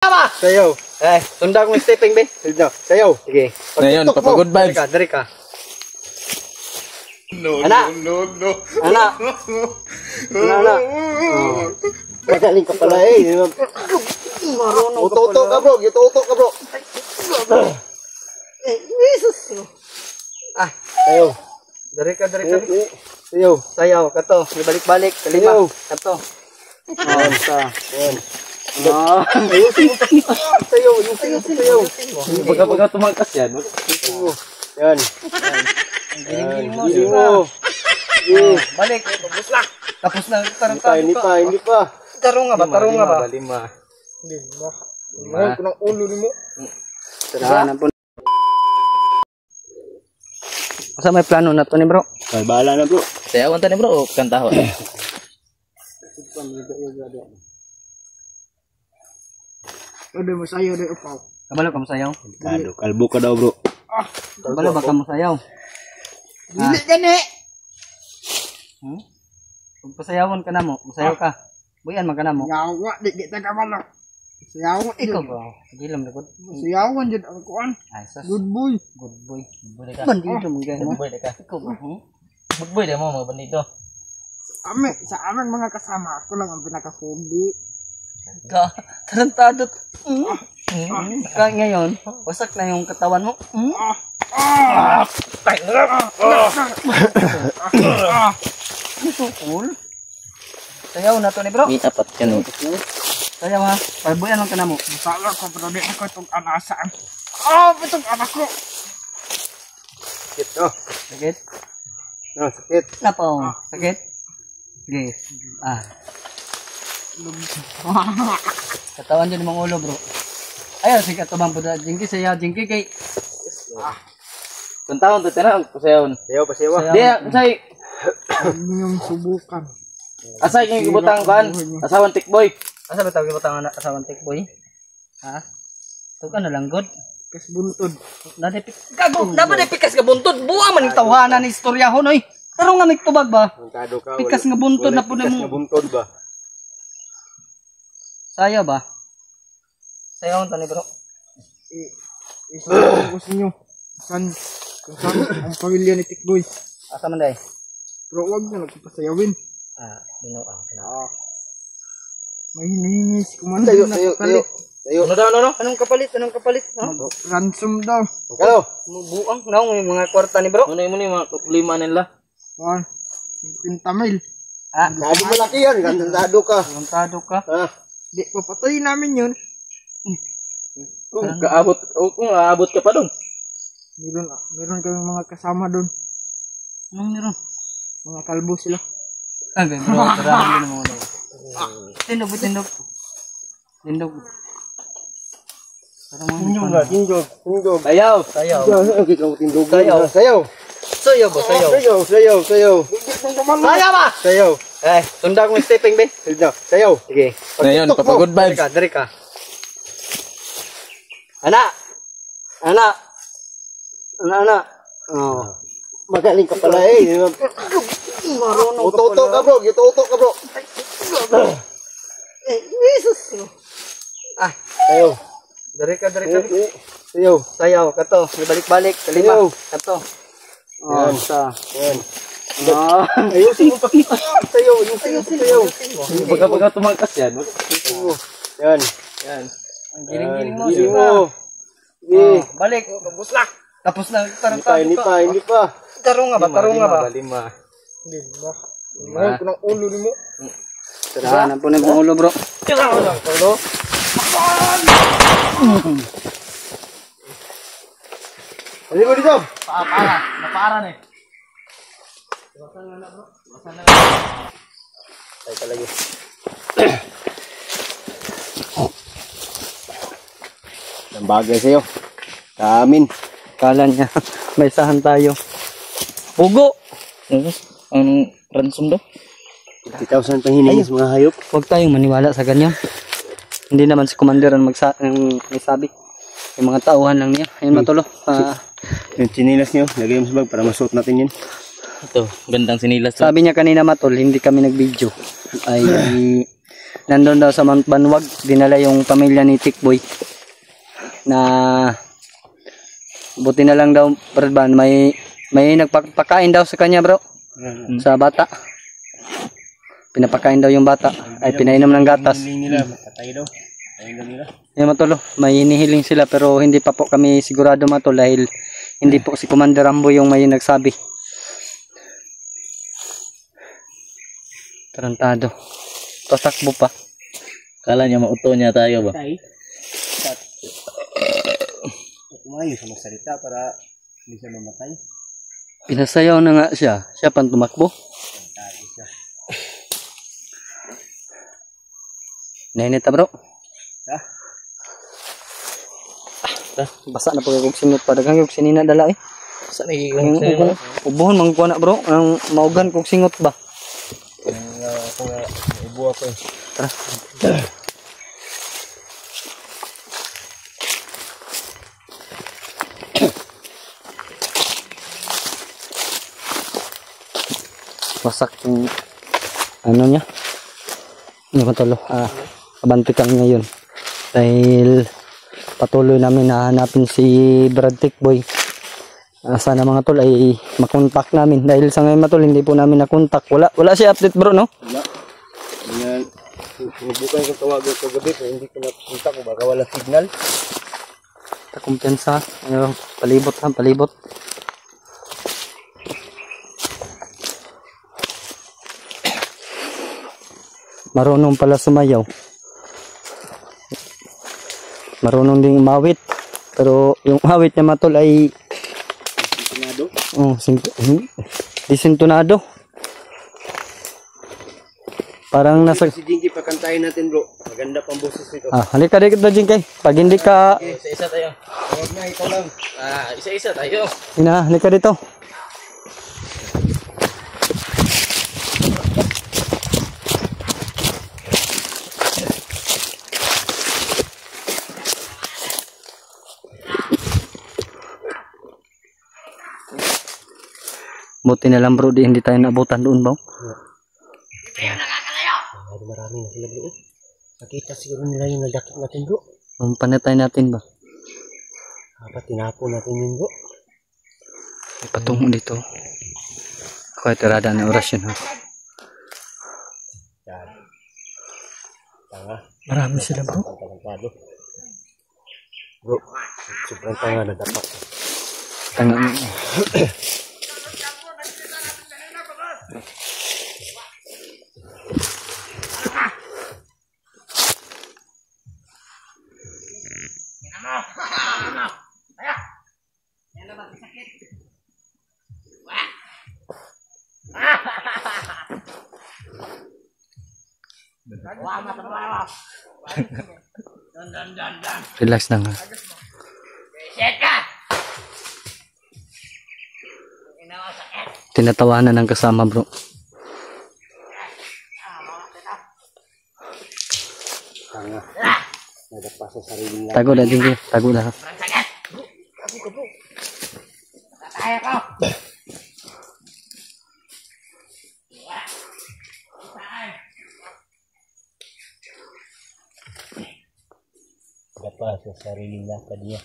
Sayaw. Sundan ko yung stepping, be. Sayaw. Sige. Ngayon, papagod vibes. Dari ka. No. Anak. Magaling ka pala eh. Uto-uto ka bro. Jesus. Sayaw. Dari ka. Sayaw. Kato. Balik-balik. Kalima. Kato. Yan. Sayaw. Pagka tumangkas yan. Yan. Giling mo. Balik. Tapos na. Hindi pa. Tarong nga ba? Lima. Mahal ko ng ulo ni mo. Tarahanan po. Asa may plano na to ni bro? Ay, bahala na bro. Sayawan ta ni bro o kantahon? Ada mo sayo na upaw. Kabalo ka mo sayaw? Kalbo ka daw bro. Kabalo ba ka mo sayaw? Dili gani. Kung pasayawon ka na mo, masayaw ka. Buyan man ka na mo. Yawa di kita kabalo. Sayawan Ikaw ba? Gilam na gud. Sayawan jud ang kuan. Ay sus. Good boy. Good boy. Bandido. Bandido mo gay mo. Good boy de ka. Ikaw ba? Good boy de mo mga bandido. Sa amin mga kasama ako lang ang pinaka-fobi. Ka, tarantado. Kaya ngayon, wasak na yung katawan mo. Cool. Sayaw na to ni bro. May apat yan. Sayaw ha. Pagbuyan lang ka na mo. Masala ko pero di ako itong anasaan. Itong anak ko. Sakit oh. Sakit. Sakit. Napo. Sakit. Sige. Katawan dyan mga ulo bro. Ayaw sige katubang po da. Jingki sayaw. Jingki kay. Kantahon to tinang pasayawon. Sayaw. Di say Yung subukan. asay yung gibutang kan. Asawan tikboy. Asa ba tawag yung batang anak kasawang tikboy? Ha? Ito ka na lang god. Kas buntod. Gago, dapat pikas nga buntod. Buwa man yung tawanan ng istorya ho, noy. Pero nga nagtubag ba? Pikas nga buntod na po na mo. buntod ba? Sayaw ba? Sayaw ang tani bro. Isa ko sa inyo. Kung saan ang pamilya ni Tikboy. Asa man day? Pero huwag na nagpapasayawin. Binuang. May hinihingi si Commander na kapalit. Ano? Anong kapalit? Ransom daw. Buang. Naong yung mga kwarta ni bro. Ano yung mga lima nila? 50 mil. Dado malaki yan. Gandado ka. Di, papatay namin yun. Kung aabot ka pa doon. Meron kami mga kasama doon. Anong meron? Mga kalbo sila. Bro. Tarahan din mo daw. Tindog. Tindog. Sayaw. Sayaw ba? Sayaw. Sundan ko yung stepping, be. Sayaw. Sige. Ngayon, papagod vibes. Dari ka. Anak. Magaling ka pala eh. Uto-uto ka bro. Jesus. Sayaw. Dari ka. Sayaw. Kato. Balik-balik. Kalima. Kato. Yan. Ayusin mo pakita. Sayaw. Pagka tumangkas yan. Yan. Ang giling mo. Balik. Tapos na. Hindi pa. Tarong nga ba? Lima. Mahal ko ng ulo ni mo. Tarahanan po na yung ulo bro. Hindi mo dito. Naparan eh. Ay talaga. Ang bagay sa'yo. Kamin. Kala niya may sahan tayo. Ugo. Ang ransom daw? 50,000 pang hiningi sa mga hayop. Huwag tayong maniwala sa ganyan. Hindi naman si Commander ang may sabi. Yung mga tauhan lang niya. Ayun matulo. Yung chinilas nyo, lagay mo sa bag para masuot natin yun. Ito, gandang sinilas. Sabi niya kanina matol, hindi kami nag-video. Ay nandun daw sa Mount Banwag, dinala yung pamilya ni Tikboy na buti na lang daw, Bradban, may nagpapakain daw sa kanya, bro, sa bata. Pinapakain daw yung bata, ay pinainom ng gatas. Nila, patay daw. Ayun daw nila. Yan matolo, may hinihiling sila pero hindi pa po kami sigurado matol dahil hindi po si Commander Rambo yung may nagsabi. Tarantado. Tatakbo pa. Kala niya mauto niya tayo ba? Kumayo sa magsalita para hindi siya mamatay. Pinasayaw na nga siya. Siya pang tumakbo. Tadi siya. Nainit bro. Ha? Basa na po yung sinut pa. Dagang yung sinina dala eh. Sa nagiging Ubuhon mangkuha na bro. Ang maugan kong singot ba? Ako nga, ubo ako eh. Tara. Wasak yung ano niya. Ano ba tolo? Abante kami ngayon. Dahil patuloy namin na hanapin si Brad Tikboy. Sana mga tol ay makontak namin. Dahil sa ngayon matol hindi po namin nakontak. Wala siya update bro no? Wala. Ganyan. Subukan ko tawagan ko gabi pero hindi ko napunta ko baka wala signal. Kumpiyansa. Ano, palibot ha, palibot. Marunong pala sumayaw. Marunong ding umawit. Pero yung awit niya matol ay Sintonado. oh, disintonado. Parang nasa Si Jinky pakantayin natin bro. Maganda pang boses nito. halika dito Jinkay. Pag hindi ka isa-isa tayo. Huwag na ikaw lang. Isa-isa tayo. halika dito. Buti na lang bro, hindi tayo naabutan doon ba? Marami na sila bro. Nakita siguro nila yung nagdakip natin bro. Panatay natin ba? Dapat tinapon natin yun bro. Patungo dito. Kaya tirada na orasyon ha. Yan. Tanga. Marami sila bro. Tangkado. Bro, sobrang tanga na dapat. Tanga. Relax lang ha. Tinatawanan ng kasama bro. Tanga. Nadapa sa sarili niya. Tago na din tago na. Nadapa sa sarili niya pa niya.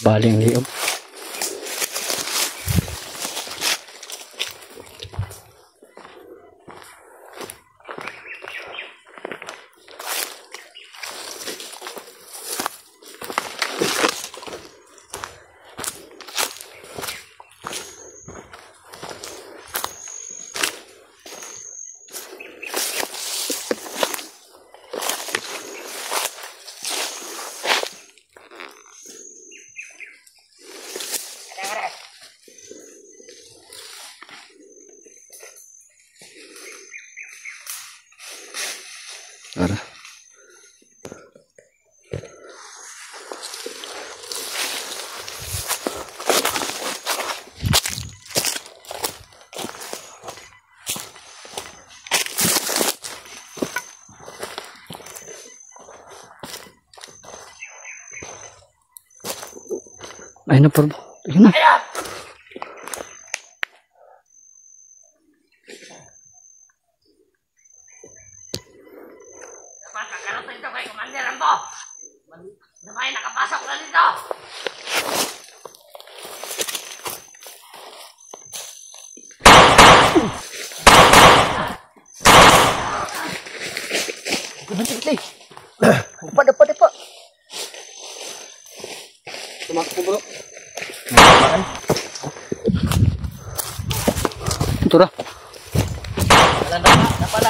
Baling liog. Ayun na bro. Ayun na. Dapat. Tumakbo bro. Ito ra.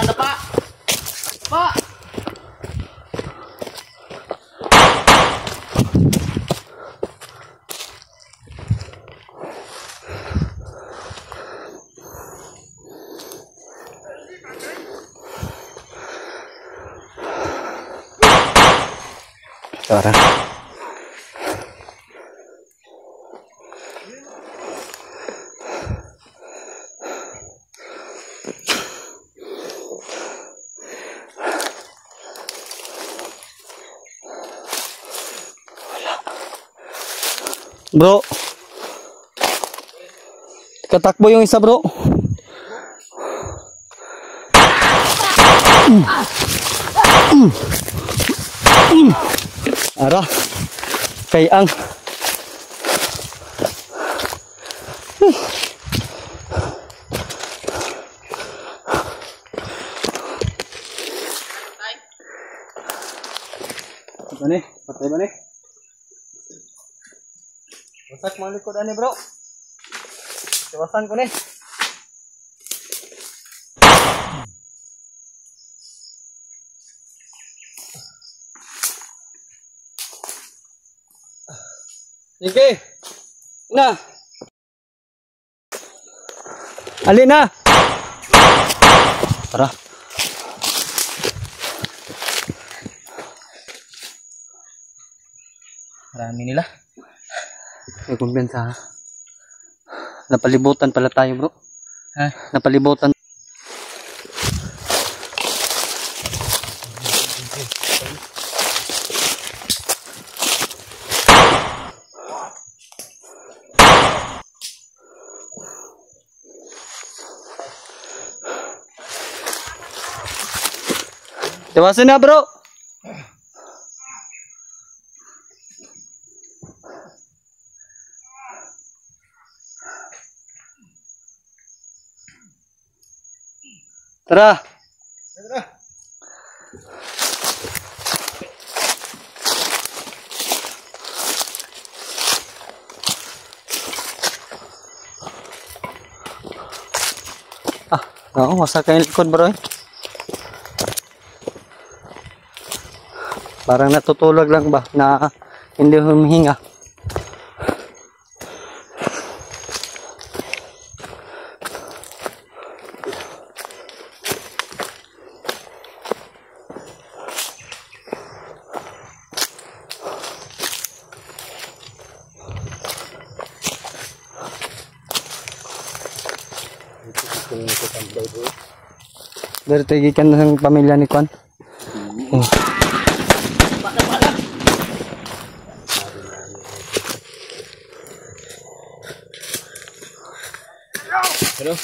Napa. Pa! Tara. Bro. Katakbo yung isa, bro. Ara. Kay ang Patay ba ni? Wasak mga likod ani bro. Iwasan ko ni. sige. Na. Ali na. Tara. Marami nila. May kumpiyansa. Napalibutan pala tayo, bro. Ha? Napalibutan. Tiwasin na, bro. Tara. Oo, wasak yung likod, bro. Parang natutulog lang ba na hindi humihinga. Dari tigikan ng pamilya ni Kwan. Oh. Hello.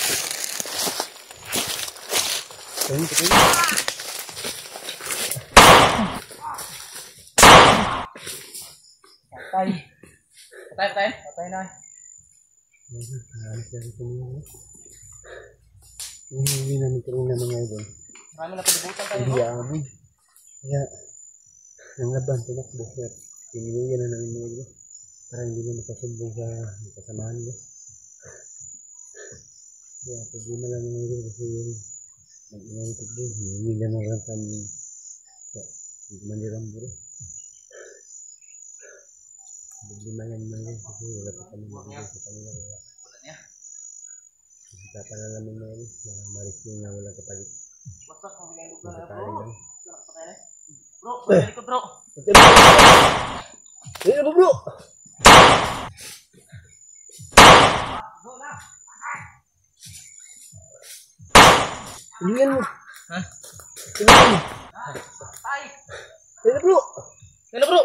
Patay na. Hindi namin karoon na mga idol. Marami na palibutan tayo. Hindi amin. Kaya, ang laban, tumakbo. Kaya, piniluyan na namin mga idol. Para hindi na makasumbong sa kasamahan mo. Kaya, problema lang mga idol. Kasi yung mag-inang tukbo. Hindi na naman sa mandirang buro. Problema yan mga idol. Kasi wala pa kami mga sa kanila. Kapalalaman mo yun, marisin na wala kapalit. Wasak ang bigay lugar na Patay bro. lang. Bro, balik ko bro. Hindi na bro! Tingnan mo. Ha? Tingnan mo. Ay! Hindi na bro! Hello bro!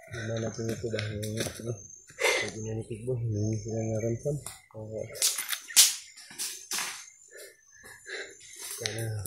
Gimana natin ito dahil pag inanitig mo, hindi sila nga ransom. Sana